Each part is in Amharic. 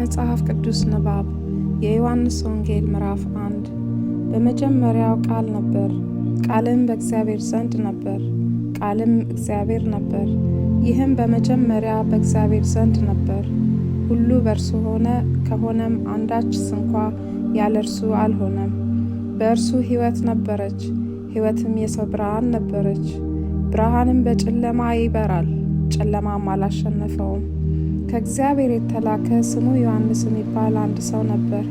የመጽሐፍ ቅዱስ ንባብ የዮሐንስ ወንጌል ምዕራፍ 1 በመጀመሪያው ቃል ነበር፣ ቃልም በእግዚአብሔር ዘንድ ነበር፣ ቃልም እግዚአብሔር ነበር። ይህም በመጀመሪያ በእግዚአብሔር ዘንድ ነበር። ሁሉ በእርሱ ሆነ፣ ከሆነም አንዳች ስንኳ ያለ እርሱ አልሆነም። በእርሱ ሕይወት ነበረች፣ ሕይወትም የሰው ብርሃን ነበረች። ብርሃንም በጨለማ ይበራል፣ ጨለማም አላሸነፈውም። ከእግዚአብሔር የተላከ ስሙ ዮሐንስ የሚባል አንድ ሰው ነበር።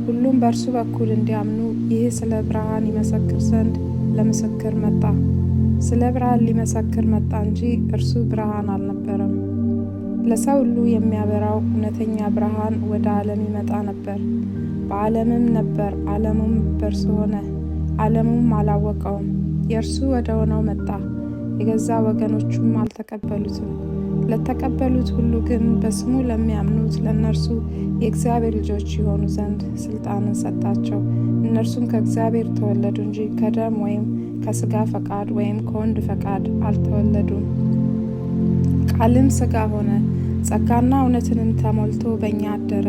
ሁሉም በእርሱ በኩል እንዲያምኑ ይህ ስለ ብርሃን ይመሰክር ዘንድ ለምስክር መጣ። ስለ ብርሃን ሊመሰክር መጣ እንጂ እርሱ ብርሃን አልነበረም። ለሰው ሁሉ የሚያበራው እውነተኛ ብርሃን ወደ ዓለም ይመጣ ነበር። በዓለምም ነበር፣ ዓለሙም በእርሱ ሆነ፣ ዓለሙም አላወቀውም። የእርሱ ወደ ሆነው መጣ፣ የገዛ ወገኖቹም አልተቀበሉትም። ለተቀበሉት ሁሉ ግን በስሙ ለሚያምኑት ለእነርሱ የእግዚአብሔር ልጆች ይሆኑ ዘንድ ስልጣንን ሰጣቸው። እነርሱም ከእግዚአብሔር ተወለዱ እንጂ ከደም ወይም ከሥጋ ፈቃድ ወይም ከወንድ ፈቃድ አልተወለዱም። ቃልም ሥጋ ሆነ፣ ጸጋና እውነትንም ተሞልቶ በእኛ አደረ።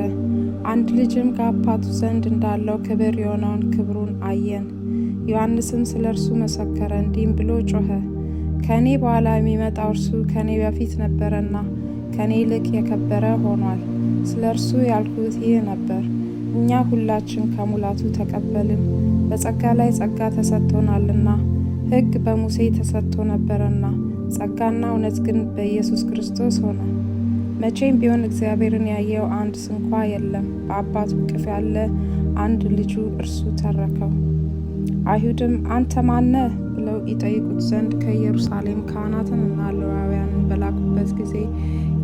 አንድ ልጅም ከአባቱ ዘንድ እንዳለው ክብር የሆነውን ክብሩን አየን። ዮሐንስም ስለ እርሱ መሰከረ፣ እንዲህም ብሎ ጮኸ፣ ከእኔ በኋላ የሚመጣው እርሱ ከእኔ በፊት ነበረና ከእኔ ይልቅ የከበረ ሆኗል። ስለ እርሱ ያልኩት ይህ ነበር። እኛ ሁላችን ከሙላቱ ተቀበልን፣ በጸጋ ላይ ጸጋ ተሰጥቶናልና። ሕግ በሙሴ ተሰጥቶ ነበረና ጸጋና እውነት ግን በኢየሱስ ክርስቶስ ሆነ። መቼም ቢሆን እግዚአብሔርን ያየው አንድ ስንኳ የለም። በአባቱ እቅፍ ያለ አንድ ልጁ እርሱ ተረከው። አይሁድም አንተ ማነህ ብለው ይጠይቁት ዘንድ ከኢየሩሳሌም ካህናትንና ሌዋውያንን በላኩበት ጊዜ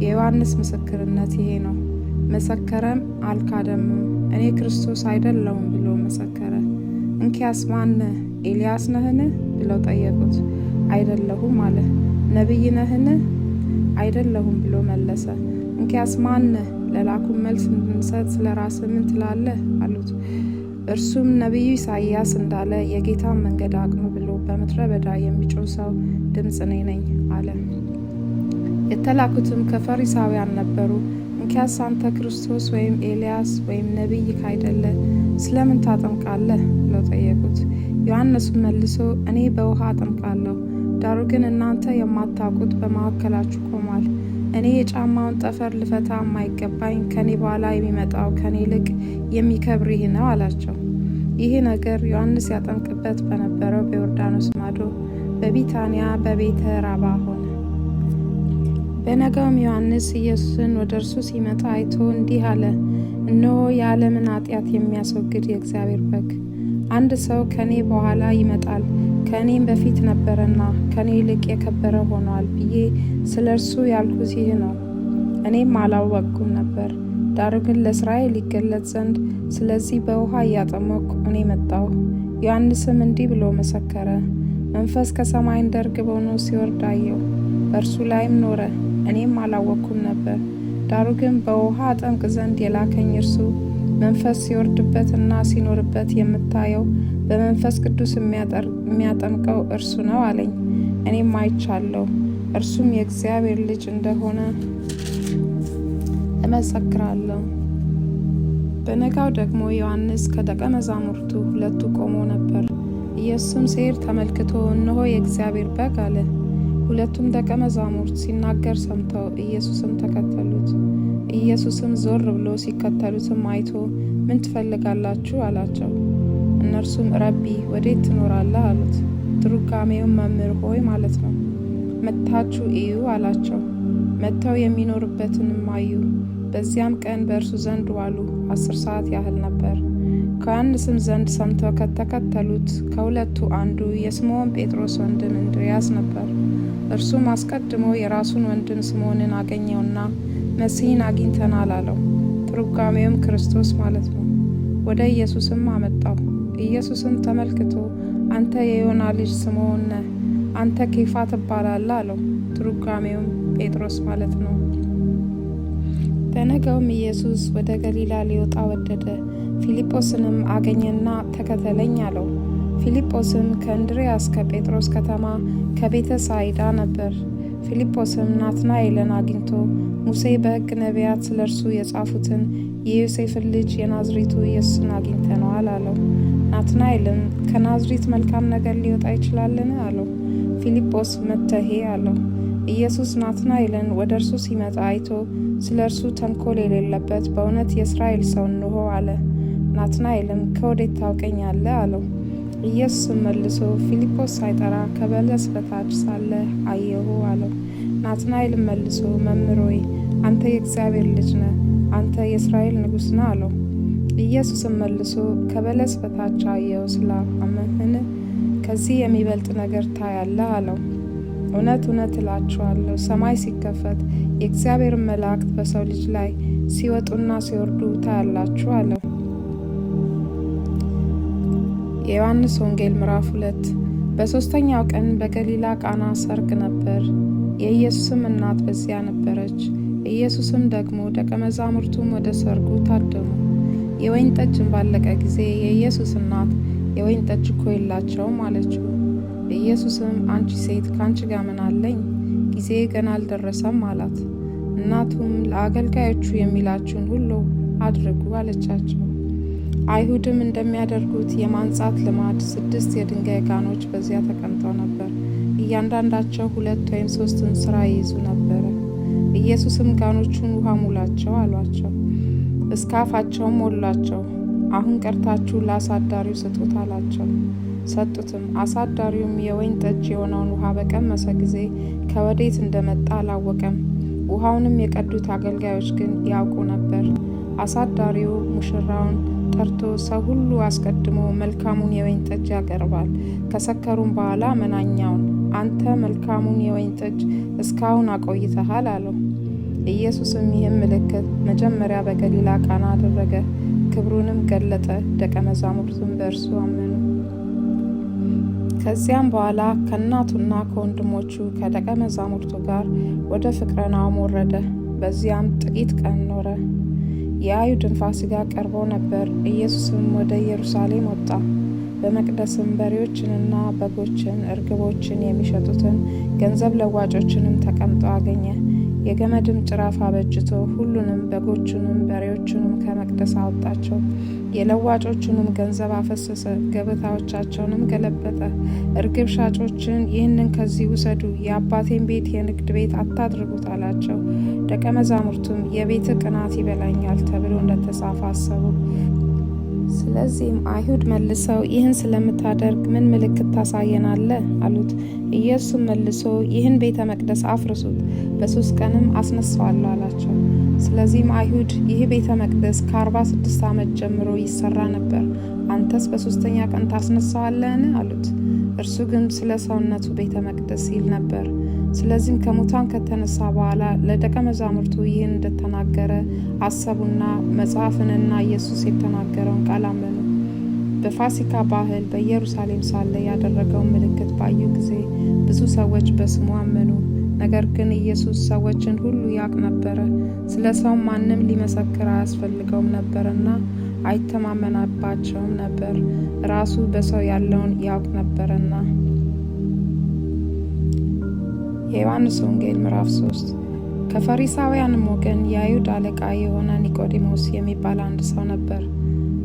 የዮሐንስ ምስክርነት ይሄ ነው። መሰከረም፣ አልካደምም። እኔ ክርስቶስ አይደለሁም ብሎ መሰከረ። እንኪያስ ማነህ? ኤልያስ ነህን ብለው ጠየቁት። አይደለሁም አለ። ነቢይ ነህን? አይደለሁም ብሎ መለሰ። እንኪያስ ማነህ? ለላኩም መልስ እንድንሰጥ ስለ ራስህ ምን ትላለህ አሉት። እርሱም ነቢዩ ኢሳይያስ እንዳለ የጌታን መንገድ አቅኑ ብሎ በምድረ በዳ የሚጮህ ሰው ድምፅ እኔ ነኝ አለ። የተላኩትም ከፈሪሳውያን ነበሩ። እንኪያስ አንተ ክርስቶስ ወይም ኤልያስ ወይም ነቢይ ካይደለ ስለምን ታጠምቃለህ ብለው ጠየቁት። ዮሐንስም መልሶ እኔ በውሃ አጠምቃለሁ፣ ዳሩ ግን እናንተ የማታውቁት በመካከላችሁ ቆሟል። እኔ የጫማውን ጠፈር ልፈታ የማይገባኝ ከኔ በኋላ የሚመጣው ከኔ ይልቅ የሚከብር ይህ ነው አላቸው። ይህ ነገር ዮሐንስ ያጠምቅበት በነበረው በዮርዳኖስ ማዶ በቢታንያ በቤተ ራባ ሆነ። በነጋውም ዮሐንስ ኢየሱስን ወደ እርሱ ሲመጣ አይቶ እንዲህ አለ፣ እነሆ የዓለምን ኃጢአት የሚያስወግድ የእግዚአብሔር በግ። አንድ ሰው ከኔ በኋላ ይመጣል፣ ከእኔም በፊት ነበረና ከኔ ይልቅ የከበረ ሆኗል ብዬ ስለ እርሱ ያልኩት ይህ ነው። እኔም አላወቅኩም ነበር፣ ዳሩ ግን ለእስራኤል ይገለጥ ዘንድ ስለዚህ በውሃ እያጠመቅኩ እኔ መጣሁ። ዮሐንስም እንዲህ ብሎ መሰከረ፣ መንፈስ ከሰማይ እንደ ርግብ ሆኖ ሲወርድ አየሁ፣ በእርሱ ላይም ኖረ። እኔም አላወቅኩም ነበር፣ ዳሩ ግን በውሃ አጠምቅ ዘንድ የላከኝ እርሱ መንፈስ ሲወርድበትና ሲኖርበት የምታየው በመንፈስ ቅዱስ የሚያጠምቀው እርሱ ነው አለኝ። እኔም አይቻለሁ፣ እርሱም የእግዚአብሔር ልጅ እንደሆነ እመሰክራለሁ። በነጋው ደግሞ ዮሐንስ ከደቀ መዛሙርቱ ሁለቱ ቆሞ ነበር። ኢየሱስም ሲሄድ ተመልክቶ እነሆ የእግዚአብሔር በግ አለ። ሁለቱም ደቀ መዛሙርት ሲናገር ሰምተው ኢየሱስም ተከተሉት። ኢየሱስም ዞር ብሎ ሲከተሉትም አይቶ ምን ትፈልጋላችሁ አላቸው። እነርሱም ረቢ ወዴት ትኖራለህ አሉት። ትርጓሜውም መምህር ሆይ ማለት ነው። መጥታችሁ እዩ አላቸው። መጥተው የሚኖርበትንም አዩ። በዚያም ቀን በእርሱ ዘንድ ዋሉ። 10 ሰዓት ያህል ነበር። ከዮሐንስም ዘንድ ሰምተው ከተከተሉት ከሁለቱ አንዱ የስምዖን ጴጥሮስ ወንድም እንድርያስ ነበር። እርሱም አስቀድሞ የራሱን ወንድም ስምዖንን አገኘውና መሲህን አግኝተናል አለው። ትርጓሜውም ክርስቶስ ማለት ነው። ወደ ኢየሱስም አመጣው። ኢየሱስም ተመልክቶ አንተ የዮና ልጅ ስምዖን ነህ፣ አንተ ኬፋ ትባላለህ አለው። ትርጓሜውም ጴጥሮስ ማለት ነው። በነጋውም ኢየሱስ ወደ ገሊላ ሊወጣ ወደደ። ፊልጶስንም አገኘና ተከተለኝ አለው። ፊልጶስም ከእንድርያስ ከጴጥሮስ ከተማ ከቤተ ሳይዳ ነበር። ፊልጶስም ናትናኤልን አግኝቶ ሙሴ በሕግ ነቢያት ስለ እርሱ የጻፉትን የዮሴፍን ልጅ የናዝሬቱ ኢየሱስን አግኝተነዋል አለው። ናትናኤልም ከናዝሬት መልካም ነገር ሊወጣ ይችላልን? አለው። ፊልጶስ መጥተህ አለው። ኢየሱስ ናትናኤልን ወደ እርሱ ሲመጣ አይቶ ስለ እርሱ ተንኮል የሌለበት በእውነት የእስራኤል ሰው እንሆ አለ። ናትናኤልም ከወዴት ታውቀኛለህ? አለው። ኢየሱስም መልሶ ፊልጶስ ሳይጠራ ከበለስ በታች ሳለ አየሁ አለው። ናትናኤልም መልሶ መምህር ሆይ አንተ የእግዚአብሔር ልጅ ነህ፣ አንተ የእስራኤል ንጉሥ ነህ አለው። ኢየሱስም መልሶ ከበለስ በታች አየሁ ስላመንህን ከዚህ የሚበልጥ ነገር ታያለህ አለው። እውነት እውነት እላችኋለሁ ሰማይ ሲከፈት የእግዚአብሔር መላእክት በሰው ልጅ ላይ ሲወጡና ሲወርዱ ታያላችሁ አለው። የዮሐንስ ወንጌል ምዕራፍ 2 በሦስተኛው ቀን በገሊላ ቃና ሰርግ ነበር። የኢየሱስም እናት በዚያ ነበረች። ኢየሱስም ደግሞ ደቀ መዛሙርቱም ወደ ሰርጉ ታደሙ። የወይን ጠጅም ባለቀ ጊዜ የኢየሱስ እናት የወይን ጠጅ እኮ የላቸውም አለችው። ኢየሱስም አንቺ ሴት ከአንቺ ጋር ምን አለኝ? ጊዜ ገና አልደረሰም አላት። እናቱም ለአገልጋዮቹ የሚላችሁን ሁሉ አድርጉ አለቻቸው። አይሁድም እንደሚያደርጉት የማንጻት ልማድ 6 የድንጋይ ጋኖች በዚያ ተቀምጠው ነበር። እያንዳንዳቸው 2 ወይም 3 እንስራ ይይዙ ነበረ። ኢየሱስም ጋኖቹን ውሃ ሙላቸው አሏቸው። እስከ አፋቸውም ሞሏቸው። አሁን ቀርታችሁ ለአሳዳሪው ስጡት አላቸው። ሰጡትም። አሳዳሪውም የወይን ጠጅ የሆነውን ውሃ በቀመሰ ጊዜ ከወዴት እንደመጣ አላወቀም። ውሃውንም የቀዱት አገልጋዮች ግን ያውቁ ነበር። አሳዳሪው ሙሽራውን ጠርቶ ሰው ሁሉ አስቀድሞ መልካሙን የወይን ጠጅ ያቀርባል፣ ከሰከሩም በኋላ መናኛውን። አንተ መልካሙን የወይን ጠጅ እስካሁን አቆይተሃል አለው። ኢየሱስም ይህን ምልክት መጀመሪያ በገሊላ ቃና አደረገ፣ ክብሩንም ገለጠ። ደቀ መዛሙርቱም በእርሱ አመኑ። ከዚያም በኋላ ከእናቱና ከወንድሞቹ ከደቀ መዛሙርቱ ጋር ወደ ፍቅረናሆም ወረደ። በዚያም ጥቂት ቀን ኖረ። የአይሁድን ፋሲካ ቀርቦ ነበር። ኢየሱስም ወደ ኢየሩሳሌም ወጣ። በመቅደስም በሬዎችንና በጎችን፣ እርግቦችን የሚሸጡትን ገንዘብ ለዋጮችንም ተቀምጠው አገኘ። የገመድም ጭራፍ አበጅቶ ሁሉንም በጎቹንም በሬዎቹንም ከመቅደስ አወጣቸው። የለዋጮቹንም ገንዘብ አፈሰሰ፣ ገበታዎቻቸውንም ገለበጠ። እርግብ ሻጮችን ይህንን ከዚህ ውሰዱ፣ የአባቴን ቤት የንግድ ቤት አታድርጉት አላቸው። ደቀ መዛሙርቱም የቤትህ ቅናት ይበላኛል ተብሎ እንደተጻፈ አሰቡ። ስለዚህም አይሁድ መልሰው ይህን ስለምታደርግ ምን ምልክት ታሳየናለህ? አሉት። ኢየሱስም መልሶ ይህን ቤተ መቅደስ አፍርሱት፣ በ3 ቀንም አስነሳዋለሁ አላቸው። ስለዚህም አይሁድ ይህ ቤተ መቅደስ ከ46 ዓመት ጀምሮ ይሰራ ነበር፣ አንተስ በ3ኛ ቀን ታስነሳዋለህን? አሉት። እርሱ ግን ስለ ሰውነቱ ቤተ መቅደስ ይል ነበር። ስለዚህም ከሙታን ከተነሳ በኋላ ለደቀ መዛሙርቱ ይህን እንደተናገረ አሰቡና መጽሐፍንና ኢየሱስ የተናገረውን ቃል አመኑ። በፋሲካ ባህል በኢየሩሳሌም ሳለ ያደረገውን ምልክት ባዩ ጊዜ ብዙ ሰዎች በስሙ አመኑ። ነገር ግን ኢየሱስ ሰዎችን ሁሉ ያውቅ ነበረ፣ ስለ ሰው ማንም ሊመሰክር አያስፈልገውም ነበርና አይተማመናባቸውም ነበር፣ ራሱ በሰው ያለውን ያውቅ ነበርና። የዮሐንስ ወንጌል ምዕራፍ 3 ከፈሪሳውያንም ወገን የአይሁድ አለቃ የሆነ ኒቆዲሞስ የሚባል አንድ ሰው ነበር።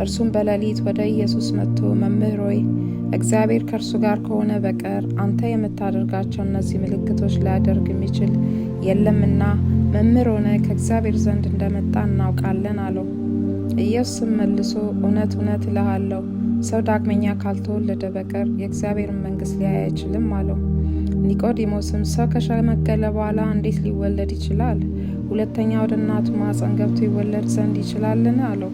እርሱም በሌሊት ወደ ኢየሱስ መጥቶ መምህር ሆይ እግዚአብሔር ከእርሱ ጋር ከሆነ በቀር አንተ የምታደርጋቸው እነዚህ ምልክቶች ሊያደርግ የሚችል የለምና መምህር ሆነ ከእግዚአብሔር ዘንድ እንደመጣ እናውቃለን አለው። ኢየሱስም መልሶ እውነት እውነት እልሃለሁ ሰው ዳግመኛ ካልተወለደ በቀር የእግዚአብሔርን መንግሥት ሊያይ አይችልም አለው። ኒቆዲሞስም ሰው ከሸመገለ በኋላ እንዴት ሊወለድ ይችላል? ሁለተኛ ወደ እናቱ ማኅፀን ገብቶ ይወለድ ዘንድ ይችላልን? አለው።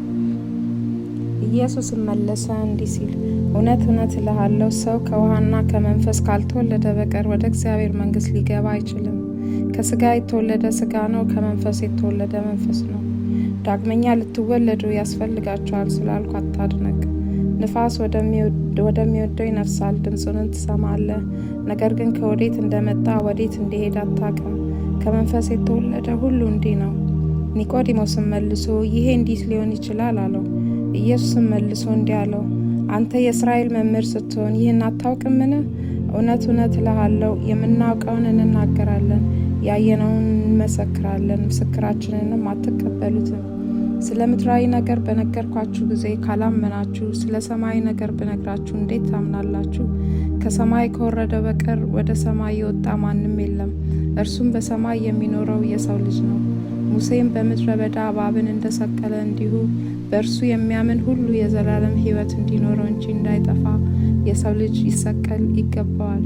ኢየሱስም መለሰ እንዲህ ሲል እውነት እውነት እልሃለሁ ሰው ከውሃና ከመንፈስ ካልተወለደ በቀር ወደ እግዚአብሔር መንግሥት ሊገባ አይችልም። ከሥጋ የተወለደ ሥጋ ነው፣ ከመንፈስ የተወለደ መንፈስ ነው። ዳግመኛ ልትወለዱ ያስፈልጋችኋል ስላልኩ አታድነቅ። ንፋስ ወደሚወደው ይነፍሳል፣ ድምፁንም ትሰማለህ፣ ነገር ግን ከወዴት እንደመጣ ወዴት እንዲሄድ አታውቅም። ከመንፈስ የተወለደ ሁሉ እንዲህ ነው። ኒቆዲሞስም መልሶ ይሄ እንዴት ሊሆን ይችላል? አለው። ኢየሱስም መልሶ እንዲህ አለው፣ አንተ የእስራኤል መምህር ስትሆን ይህን አታውቅምን? እውነት እውነት እልሃለሁ የምናውቀውን እንናገራለን፣ ያየነውን እንመሰክራለን፣ ምስክራችንንም አትቀበሉትም። ስለ ምድራዊ ነገር በነገርኳችሁ ጊዜ ካላመናችሁ፣ ስለ ሰማይ ነገር ብነግራችሁ እንዴት ታምናላችሁ? ከሰማይ ከወረደ በቀር ወደ ሰማይ የወጣ ማንም የለም፣ እርሱም በሰማይ የሚኖረው የሰው ልጅ ነው። ሙሴም በምድረ በዳ እባብን እንደሰቀለ እንዲሁ በእርሱ የሚያምን ሁሉ የዘላለም ሕይወት እንዲኖረው እንጂ እንዳይጠፋ የሰው ልጅ ይሰቀል ይገባዋል።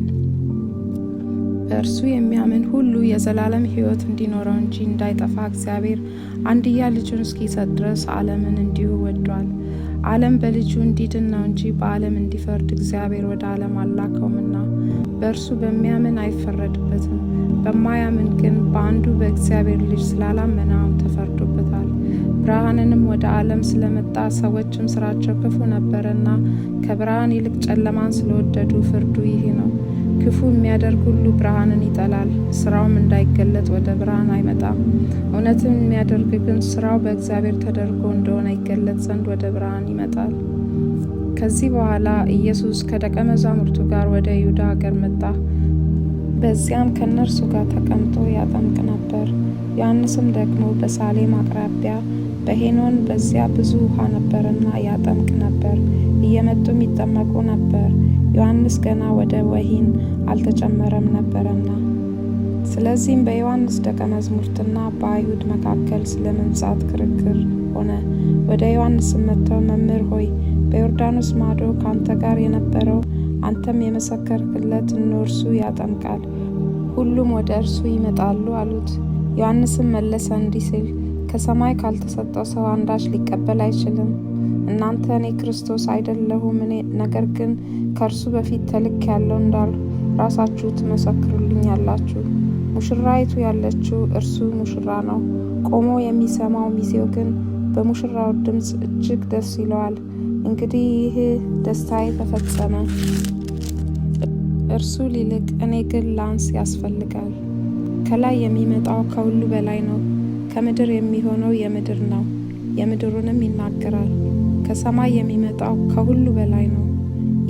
በእርሱ የሚያምን ሁሉ የዘላለም ሕይወት እንዲኖረው እንጂ እንዳይጠፋ እግዚአብሔር አንድያ ልጁን እስኪሰጥ ድረስ ዓለምን እንዲሁ ወዷል። ዓለም በልጁ እንዲድን ነው እንጂ በዓለም እንዲፈርድ እግዚአብሔር ወደ ዓለም አላከውምና። በእርሱ በሚያምን አይፈረድበትም። በማያምን ግን በአንዱ በእግዚአብሔር ልጅ ስላላመነ አሁን ተፈርዶበታል። ብርሃንንም ወደ ዓለም ስለመጣ ሰዎችም ስራቸው ክፉ ነበረና ከብርሃን ይልቅ ጨለማን ስለወደዱ ፍርዱ ይህ ነው። ክፉ የሚያደርግ ሁሉ ብርሃንን ይጠላል፣ ስራውም እንዳይገለጥ ወደ ብርሃን አይመጣም። እውነትን የሚያደርግ ግን ስራው በእግዚአብሔር ተደርጎ እንደሆነ ይገለጥ ዘንድ ወደ ብርሃን ይመጣል። ከዚህ በኋላ ኢየሱስ ከደቀ መዛሙርቱ ጋር ወደ ይሁዳ ሀገር መጣ። በዚያም ከእነርሱ ጋር ተቀምጦ ያጠምቅ ነበር። ዮሐንስም ደግሞ በሳሌም አቅራቢያ በሄኖን በዚያ ብዙ ውሃ ነበርና ያጠምቅ ነበር። እየመጡም ይጠመቁ ነበር፣ ዮሐንስ ገና ወደ ወሂን አልተጨመረም ነበርና። ስለዚህም በዮሐንስ ደቀ መዛሙርትና በአይሁድ መካከል ስለ መንጻት ክርክር ሆነ። ወደ ዮሐንስም መጥተው መምህር ሆይ በዮርዳኖስ ማዶ ከአንተ ጋር የነበረው አንተም የመሰከርክለት እነሆ እርሱ ያጠምቃል፣ ሁሉም ወደ እርሱ ይመጣሉ አሉት። ዮሐንስም መለሰ እንዲህ ሲል ከሰማይ ካልተሰጠው ሰው አንዳች ሊቀበል አይችልም። እናንተ እኔ ክርስቶስ አይደለሁም፣ ነገር ግን ከእርሱ በፊት ተልክ ያለው እንዳልሁ ራሳችሁ ትመሰክሩልኛላችሁ። ሙሽራይቱ ያለችው እርሱ ሙሽራ ነው። ቆሞ የሚሰማው ሚዜው ግን በሙሽራው ድምፅ እጅግ ደስ ይለዋል። እንግዲህ ይህ ደስታዬ ተፈጸመ። እርሱ ሊልቅ እኔ ግን ላንስ ያስፈልጋል። ከላይ የሚመጣው ከሁሉ በላይ ነው። ከምድር የሚሆነው የምድር ነው፣ የምድሩንም ይናገራል። ከሰማይ የሚመጣው ከሁሉ በላይ ነው።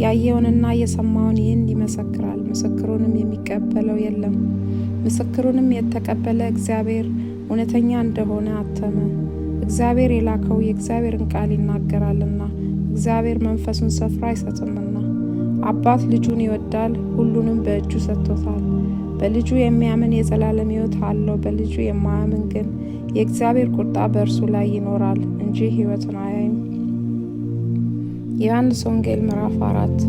ያየውንና የሰማውን ይህን ይመሰክራል፣ ምስክሩንም የሚቀበለው የለም። ምስክሩንም የተቀበለ እግዚአብሔር እውነተኛ እንደሆነ አተመ። እግዚአብሔር የላከው የእግዚአብሔርን ቃል ይናገራልና እግዚአብሔር መንፈሱን ስፍራ አይሰጥምና። አባት ልጁን ይወዳል፣ ሁሉንም በእጁ ሰጥቶታል። በልጁ የሚያምን የዘላለም ሕይወት አለው። በልጁ የማያምን ግን የእግዚአብሔር ቁጣ በእርሱ ላይ ይኖራል እንጂ ሕይወትን አያይም። የዮሐንስ ወንጌል ምዕራፍ 4።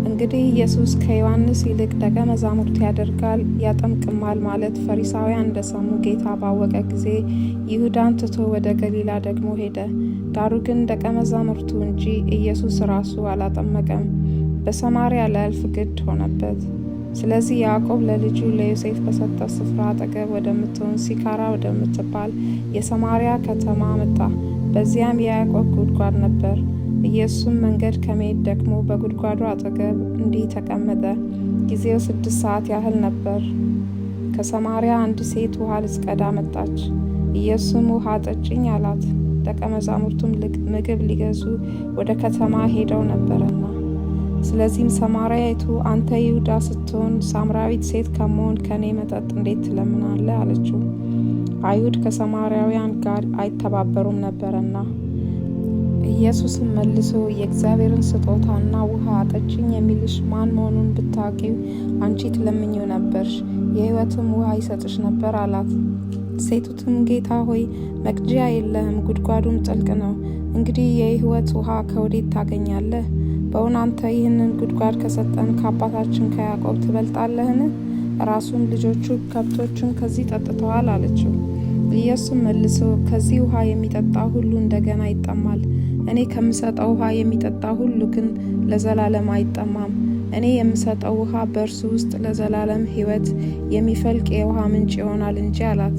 እንግዲህ ኢየሱስ ከዮሐንስ ይልቅ ደቀ መዛሙርት ያደርጋል ያጠምቅማል ማለት ፈሪሳውያን እንደሰሙ ጌታ ባወቀ ጊዜ ይሁዳን ትቶ ወደ ገሊላ ደግሞ ሄደ። ዳሩ ግን ደቀ መዛሙርቱ እንጂ ኢየሱስ ራሱ አላጠመቀም። በሰማርያ ሊያልፍ ግድ ሆነበት። ስለዚህ ያዕቆብ ለልጁ ለዮሴፍ በሰጠው ስፍራ አጠገብ ወደምትሆን ሲካራ ወደምትባል የሰማርያ ከተማ መጣ። በዚያም የያዕቆብ ጉድጓድ ነበር። ኢየሱስም መንገድ ከመሄድ ደግሞ በጉድጓዱ አጠገብ እንዲህ ተቀመጠ። ጊዜው 6 ሰዓት ያህል ነበር። ከሰማርያ አንድ ሴት ውሃ ልትቀዳ መጣች። ኢየሱስም ውሃ ጠጭኝ አላት። ደቀ መዛሙርቱም ምግብ ሊገዙ ወደ ከተማ ሄደው ነበርና። ስለዚህም ሰማርያይቱ አንተ ይሁዳ ስትሆን ሳምራዊት ሴት ከመሆን ከኔ መጠጥ እንዴት ትለምናለህ? አለችው። አይሁድ ከሰማርያውያን ጋር አይተባበሩም ነበርና። ኢየሱስም መልሶ የእግዚአብሔርን ስጦታና ውሃ አጠጭኝ የሚልሽ ማን መሆኑን ብታውቂው አንቺ ትለምኚው ነበርሽ፣ የሕይወትም ውሃ ይሰጥሽ ነበር አላት። ሴቲቱም ጌታ ሆይ መቅጃ የለህም፣ ጉድጓዱም ጥልቅ ነው። እንግዲህ የሕይወት ውሃ ከወዴት ታገኛለህ? በእውነት አንተ ይህንን ጉድጓድ ከሰጠን ከአባታችን ከያዕቆብ ትበልጣለህን? ራሱም ልጆቹ ከብቶቹን ከዚህ ጠጥተዋል አለችው። ኢየሱስም መልሶ ከዚህ ውሃ የሚጠጣ ሁሉ እንደገና ይጠማል። እኔ ከምሰጠው ውሃ የሚጠጣ ሁሉ ግን ለዘላለም አይጠማም። እኔ የምሰጠው ውሃ በእርሱ ውስጥ ለዘላለም ሕይወት የሚፈልቅ የውሃ ምንጭ ይሆናል እንጂ አላት።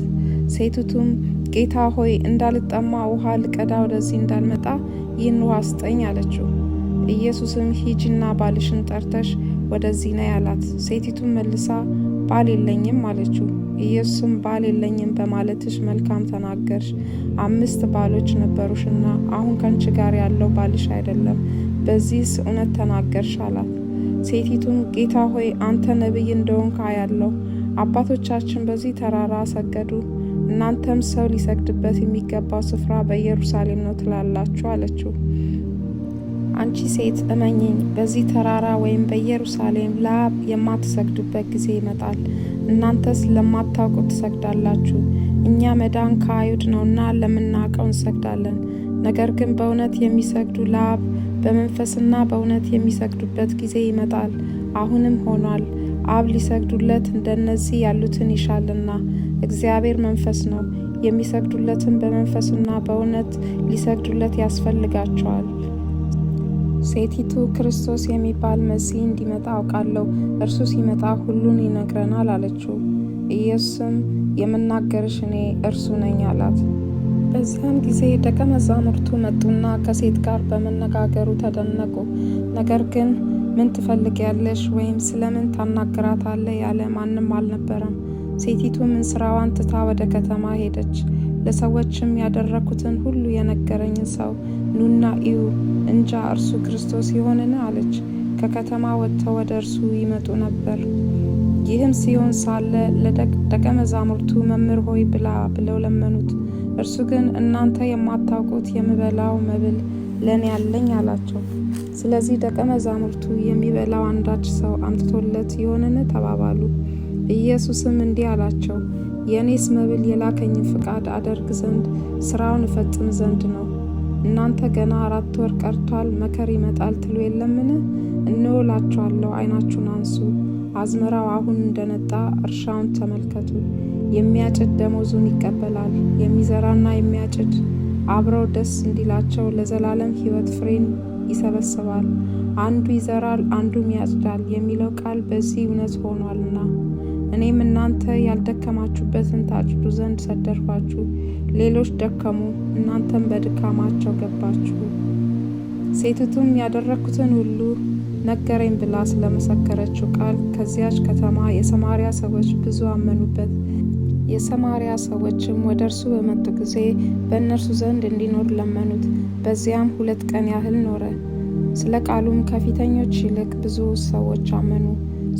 ሴቲቱም ጌታ ሆይ እንዳልጠማ ውሃ ልቀዳ ወደዚህ እንዳልመጣ ይህን ውሃ ስጠኝ አለችው። ኢየሱስም ሂጂና ባልሽን ጠርተሽ ወደዚህ ነይ አላት። ሴቲቱም መልሳ ባል የለኝም አለችው። ኢየሱስም ባል የለኝም በማለትሽ መልካም ተናገርሽ። 5 ባሎች ነበሩሽና አሁን ከአንቺ ጋር ያለው ባልሽ አይደለም። በዚህስ እውነት ተናገርሽ አላት። ሴቲቱም ጌታ ሆይ አንተ ነቢይ እንደሆንክ አያለሁ። አባቶቻችን በዚህ ተራራ ሰገዱ፣ እናንተም ሰው ሊሰግድበት የሚገባው ስፍራ በኢየሩሳሌም ነው ትላላችሁ አለችው። አንቺ ሴት እመኚኝ፣ በዚህ ተራራ ወይም በኢየሩሳሌም ለአብ የማትሰግዱበት ጊዜ ይመጣል። እናንተስ ለማታውቁት ትሰግዳላችሁ። እኛ መዳን ከአይሁድ ነውና ለምናውቀው እንሰግዳለን። ነገር ግን በእውነት የሚሰግዱ ለአብ በመንፈስና በእውነት የሚሰግዱበት ጊዜ ይመጣል፣ አሁንም ሆኗል። አብ ሊሰግዱለት እንደነዚህ ያሉትን ይሻልና። እግዚአብሔር መንፈስ ነው፣ የሚሰግዱለትን በመንፈስና በእውነት ሊሰግዱለት ያስፈልጋቸዋል። ሴቲቱ ክርስቶስ የሚባል መሲህ እንዲመጣ አውቃለሁ፣ እርሱ ሲመጣ ሁሉን ይነግረናል አለችው። ኢየሱስም የምናገርሽ እኔ እርሱ ነኝ አላት። በዚያን ጊዜ ደቀ መዛሙርቱ መጡና ከሴት ጋር በመነጋገሩ ተደነቁ። ነገር ግን ምን ትፈልጊያለሽ ወይም ስለምን ታናግራታለህ ያለ ማንም አልነበረም። ሴቲቱ ምን ስራዋን ትታ ወደ ከተማ ሄደች። ለሰዎችም ያደረኩትን ሁሉ የነገረኝን ሰው ኑና እዩ፣ እንጃ እርሱ ክርስቶስ ይሆንን አለች። ከከተማ ወጥተው ወደ እርሱ ይመጡ ነበር። ይህም ሲሆን ሳለ ለደቀ መዛሙርቱ መምህር ሆይ ብላ ብለው ለመኑት። እርሱ ግን እናንተ የማታውቁት የምበላው መብል ለእኔ ያለኝ አላቸው። ስለዚህ ደቀ መዛሙርቱ የሚበላው አንዳች ሰው አምጥቶለት ይሆንን ተባባሉ። ኢየሱስም እንዲህ አላቸው፣ የእኔስ መብል የላከኝን ፍቃድ አደርግ ዘንድ ስራውን እፈጽም ዘንድ ነው። እናንተ ገና 4 ወር ቀርቷል፣ መከር ይመጣል ትሉ የለምን? እነሆ እላችኋለሁ፣ ዓይናችሁን አንሱ፣ አዝመራው አሁን እንደነጣ እርሻውን ተመልከቱ። የሚያጭድ ደመወዙን ይቀበላል። የሚዘራና የሚያጭድ አብረው ደስ እንዲላቸው ለዘላለም ሕይወት ፍሬን ይሰበስባል። አንዱ ይዘራል፣ አንዱም ያጭዳል የሚለው ቃል በዚህ እውነት ሆኗልና። እኔም እናንተ ያልደከማችሁበትን ታጭዱ ዘንድ ሰደድኳችሁ። ሌሎች ደከሙ፣ እናንተም በድካማቸው ገባችሁ። ሴቲቱም ያደረግኩትን ሁሉ ነገረኝ ብላ ስለመሰከረችው ቃል ከዚያች ከተማ የሰማርያ ሰዎች ብዙ አመኑበት። የሰማርያ ሰዎችም ወደ እርሱ በመጡ ጊዜ በእነርሱ ዘንድ እንዲኖር ለመኑት። በዚያም 2 ቀን ያህል ኖረ። ስለ ቃሉም ከፊተኞች ይልቅ ብዙ ሰዎች አመኑ።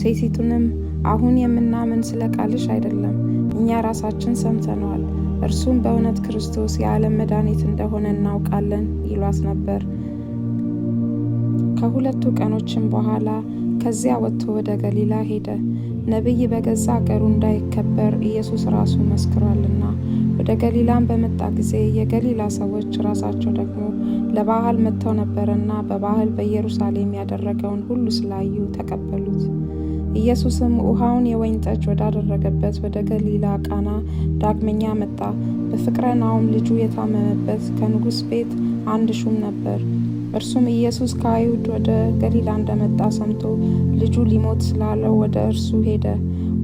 ሴቲቱንም አሁን የምናምን ስለ ቃልሽ አይደለም፣ እኛ ራሳችን ሰምተነዋል፣ እርሱም በእውነት ክርስቶስ የዓለም መድኃኒት እንደሆነ እናውቃለን ይሏት ነበር። ከ2 ቀኖችም በኋላ ከዚያ ወጥቶ ወደ ገሊላ ሄደ። ነቢይ በገዛ አገሩ እንዳይከበር ኢየሱስ ራሱ መስክሯልና። ወደ ገሊላም በመጣ ጊዜ የገሊላ ሰዎች ራሳቸው ደግሞ ለበዓል መጥተው ነበርና በበዓል በኢየሩሳሌም ያደረገውን ሁሉ ስላዩ ተቀበሉት። ኢየሱስም ውሃውን የወይን ጠጅ ወዳደረገበት ወደ ገሊላ ቃና ዳግመኛ መጣ። በፍቅረናውም ልጁ የታመመበት ከንጉሥ ቤት አንድ ሹም ነበር። እርሱም ኢየሱስ ከአይሁድ ወደ ገሊላ እንደመጣ ሰምቶ ልጁ ሊሞት ስላለው ወደ እርሱ ሄደ።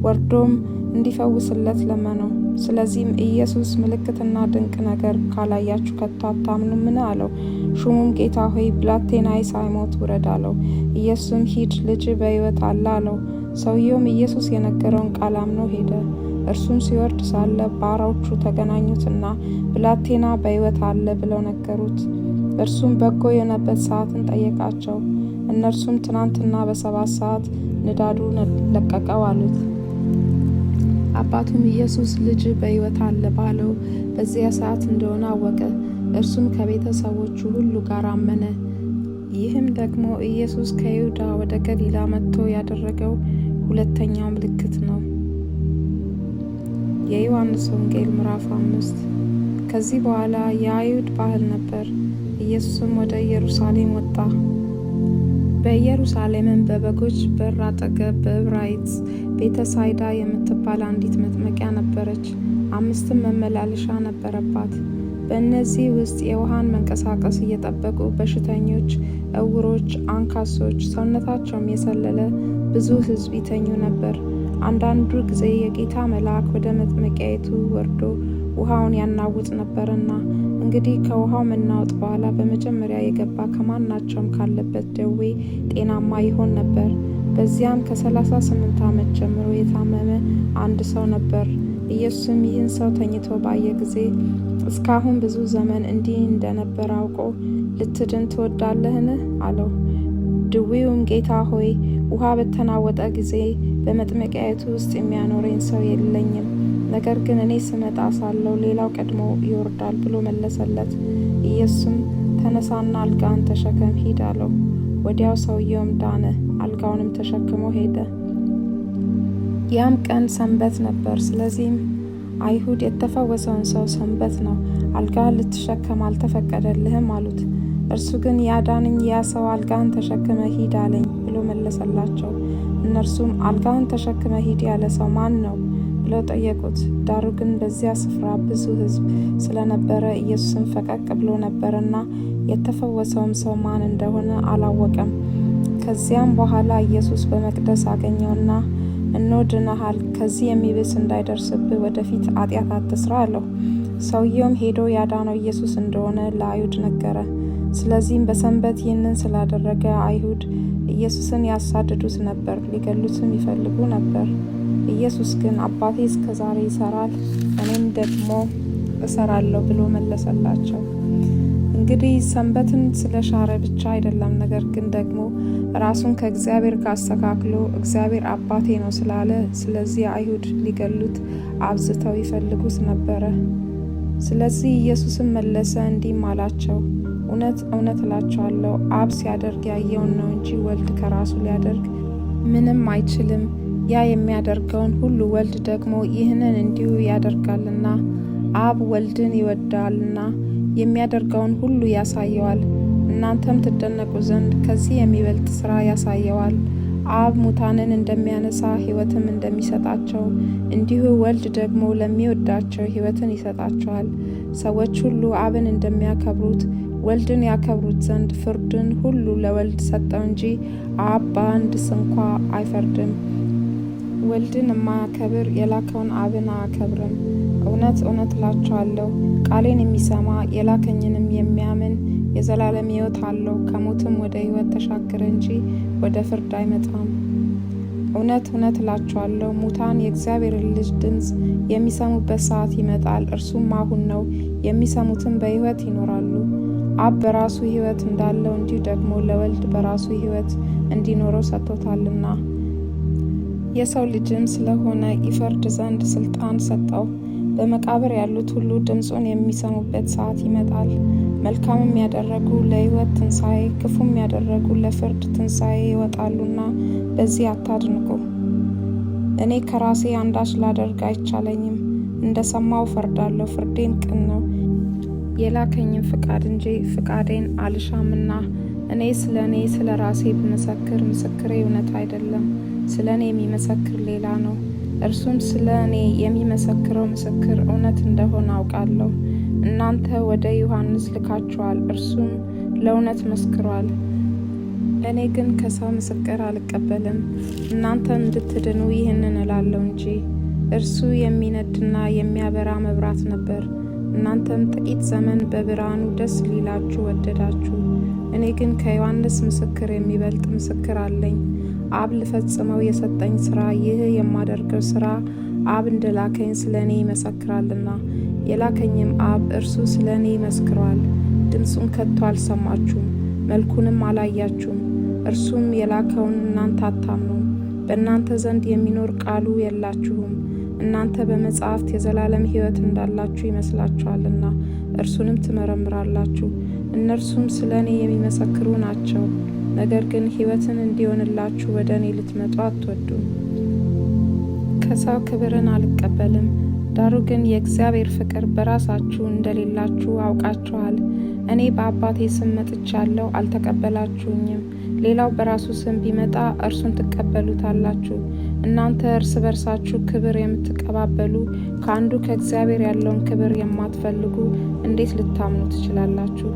ወርዶም እንዲፈውስለት ለመነው። ስለዚህም ኢየሱስ ምልክትና ድንቅ ነገር ካላያችሁ ከቶ አታምኑምን አለው። ሹሙም ጌታ ሆይ ብላቴናዬ ሳይሞት ውረድ አለው። ኢየሱስም ሂድ፣ ልጅ በሕይወት አለ አለው። ሰውየውም ኢየሱስ የነገረውን ቃል አምኖ ሄደ። እርሱም ሲወርድ ሳለ ባሮቹ ተገናኙትና ብላቴና በሕይወት አለ ብለው ነገሩት። እርሱም በጎ የሆነበት ሰዓትን ጠየቃቸው። እነርሱም ትናንትና በ7 ሰዓት ንዳዱ ለቀቀው አሉት። አባቱም ኢየሱስ ልጅ በሕይወት አለ ባለው በዚያ ሰዓት እንደሆነ አወቀ። እርሱም ከቤተሰቦቹ ሁሉ ጋር አመነ። ይህም ደግሞ ኢየሱስ ከይሁዳ ወደ ገሊላ መጥቶ ያደረገው 2ኛው ምልክት ነው። የዮሐንስ ወንጌል ምዕራፍ 5። ከዚህ በኋላ የአይሁድ በዓል ነበር። ኢየሱስም ወደ ኢየሩሳሌም ወጣ። በኢየሩሳሌምም በበጎች በር አጠገብ በዕብራይስጥ ቤተሳይዳ የምትባል አንዲት መጥመቂያ ነበረች። 5 መመላለሻ ነበረባት። በእነዚህ ውስጥ የውሃን መንቀሳቀስ እየጠበቁ በሽተኞች፣ ዕውሮች፣ አንካሶች፣ ሰውነታቸውም የሰለለ ብዙ ሕዝብ ይተኙ ነበር። አንዳንዱ ጊዜ የጌታ መልአክ ወደ መጥመቂያይቱ ወርዶ ውሃውን ያናውጥ ነበርና፣ እንግዲህ ከውሃው መናወጥ በኋላ በመጀመሪያ የገባ ከማናቸውም ካለበት ደዌ ጤናማ ይሆን ነበር። በዚያም ከ38 ዓመት ጀምሮ የታመመ አንድ ሰው ነበር። ኢየሱስም ይህን ሰው ተኝቶ ባየ ጊዜ እስካሁን ብዙ ዘመን እንዲህ እንደነበር አውቆ ልትድን ትወዳለህን? አለው። ድዊውም ጌታ ሆይ ውሃ በተናወጠ ጊዜ በመጥመቂያይቱ ውስጥ የሚያኖረኝ ሰው የለኝም። ነገር ግን እኔ ስመጣ ሳለሁ ሌላው ቀድሞ ይወርዳል ብሎ መለሰለት። ኢየሱስም ተነሳና አልጋን ተሸከም ሂድ አለው። ወዲያው ሰውየውም ዳነ፣ አልጋውንም ተሸክሞ ሄደ። ያም ቀን ሰንበት ነበር። ስለዚህም አይሁድ የተፈወሰውን ሰው ሰንበት ነው፣ አልጋን ልትሸከም አልተፈቀደልህም አሉት። እርሱ ግን ያዳነኝ ያ ሰው አልጋን ተሸክመ ሂድ አለኝ ብሎ መለሰላቸው። እነርሱም አልጋን ተሸክመ ሂድ ያለ ሰው ማን ነው ብለው ጠየቁት። ዳሩ ግን በዚያ ስፍራ ብዙ ሕዝብ ስለነበረ ኢየሱስን ፈቀቅ ብሎ ነበርና የተፈወሰውም ሰው ማን እንደሆነ አላወቀም። ከዚያም በኋላ ኢየሱስ በመቅደስ አገኘውና እነሆ ድነሃል፣ ከዚህ የሚብስ እንዳይደርስብህ ወደፊት ኃጢአት አትስራ አለው። ሰውየውም ሄዶ ያዳነው ኢየሱስ እንደሆነ ለአይሁድ ነገረ። ስለዚህም በሰንበት ይህንን ስላደረገ አይሁድ ኢየሱስን ያሳድዱት ነበር፣ ሊገሉትም ይፈልጉ ነበር። ኢየሱስ ግን አባቴ እስከ ዛሬ ይሰራል፣ እኔም ደግሞ እሰራለሁ ብሎ መለሰላቸው። እንግዲህ ሰንበትን ስለሻረ ብቻ አይደለም፣ ነገር ግን ደግሞ ራሱን ከእግዚአብሔር ጋር አስተካክሎ እግዚአብሔር አባቴ ነው ስላለ፣ ስለዚህ አይሁድ ሊገሉት አብዝተው ይፈልጉት ነበረ። ስለዚህ ኢየሱስም መለሰ እንዲህም አላቸው፣ እውነት እውነት እላችኋለሁ አብ ሲያደርግ ያየውን ነው እንጂ ወልድ ከራሱ ሊያደርግ ምንም አይችልም። ያ የሚያደርገውን ሁሉ ወልድ ደግሞ ይህንን እንዲሁ ያደርጋልና፣ አብ ወልድን ይወዳልና የሚያደርገውን ሁሉ ያሳየዋል። እናንተም ትደነቁ ዘንድ ከዚህ የሚበልጥ ስራ ያሳየዋል። አብ ሙታንን እንደሚያነሳ ሕይወትም እንደሚሰጣቸው እንዲሁ ወልድ ደግሞ ለሚወዳቸው ሕይወትን ይሰጣቸዋል። ሰዎች ሁሉ አብን እንደሚያከብሩት ወልድን ያከብሩት ዘንድ ፍርድን ሁሉ ለወልድ ሰጠው እንጂ አብ በአንድ ስንኳ አይፈርድም። ወልድን የማያከብር የላከውን አብን አያከብርም። እውነት እውነት እላችኋለሁ ቃሌን የሚሰማ የላከኝንም የሚያምን የዘላለም ሕይወት አለው፣ ከሞትም ወደ ሕይወት ተሻገረ እንጂ ወደ ፍርድ አይመጣም። እውነት እውነት እላችኋለሁ ሙታን የእግዚአብሔርን ልጅ ድምፅ የሚሰሙበት ሰዓት ይመጣል፣ እርሱም አሁን ነው። የሚሰሙትም በሕይወት ይኖራሉ። አብ በራሱ ሕይወት እንዳለው እንዲሁ ደግሞ ለወልድ በራሱ ሕይወት እንዲኖረው ሰጥቶታልና፣ የሰው ልጅም ስለሆነ ይፈርድ ዘንድ ስልጣን ሰጠው። በመቃብር ያሉት ሁሉ ድምፁን የሚሰሙበት ሰዓት ይመጣል። መልካምም ያደረጉ ለሕይወት ትንሣኤ፣ ክፉም ያደረጉ ለፍርድ ትንሣኤ ይወጣሉና በዚህ አታድንቁ። እኔ ከራሴ አንዳች ላደርግ አይቻለኝም፣ እንደ ሰማው ፈርዳለሁ፣ ፍርዴን ቅን ነው። የላከኝም ፍቃድ እንጂ ፍቃዴን አልሻምና፣ እኔ ስለ ራሴ ብመሰክር ምስክሬ እውነት አይደለም፣ ስለ እኔ የሚመሰክር ሌላ ነው። እርሱም ስለ እኔ የሚመሰክረው ምስክር እውነት እንደሆነ አውቃለሁ። እናንተ ወደ ዮሐንስ ልካችኋል፣ እርሱም ለእውነት መስክሯል። እኔ ግን ከሰው ምስክር አልቀበልም። እናንተ እንድትድኑ ይህንን እላለሁ እንጂ። እርሱ የሚነድና የሚያበራ መብራት ነበር። እናንተም ጥቂት ዘመን በብርሃኑ ደስ ሊላችሁ ወደዳችሁ። እኔ ግን ከዮሐንስ ምስክር የሚበልጥ ምስክር አለኝ። አብ ልፈጽመው የሰጠኝ ስራ፣ ይህ የማደርገው ስራ አብ እንደላከኝ ስለ እኔ ይመሰክራልና፣ የላከኝም አብ እርሱ ስለ እኔ ይመስክሯል። ድምፁን ከቶ አልሰማችሁም፣ መልኩንም አላያችሁም። እርሱም የላከውን እናንተ አታምኑም። በእናንተ ዘንድ የሚኖር ቃሉ የላችሁም። እናንተ በመጻሕፍት የዘላለም ሕይወት እንዳላችሁ ይመስላችኋልና እርሱንም ትመረምራላችሁ። እነርሱም ስለ እኔ የሚመሰክሩ ናቸው። ነገር ግን ሕይወትን እንዲሆንላችሁ ወደ እኔ ልትመጡ አትወዱም። ከሰው ክብርን አልቀበልም፣ ዳሩ ግን የእግዚአብሔር ፍቅር በራሳችሁ እንደሌላችሁ አውቃችኋል። እኔ በአባቴ ስም መጥቻለሁ፣ አልተቀበላችሁኝም። ሌላው በራሱ ስም ቢመጣ እርሱን ትቀበሉታላችሁ። እናንተ እርስ በርሳችሁ ክብር የምትቀባበሉ ከአንዱ ከእግዚአብሔር ያለውን ክብር የማትፈልጉ እንዴት ልታምኑ ትችላላችሁ?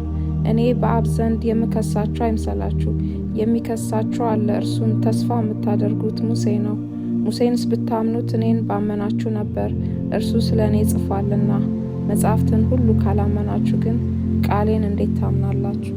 እኔ በአብ ዘንድ የምከሳችሁ አይምሰላችሁ፣ የሚከሳችሁ አለ። እርሱም ተስፋ የምታደርጉት ሙሴ ነው። ሙሴንስ ብታምኑት እኔን ባመናችሁ ነበር፣ እርሱ ስለ እኔ ጽፏልና። መጻሕፍትን ሁሉ ካላመናችሁ ግን ቃሌን እንዴት ታምናላችሁ?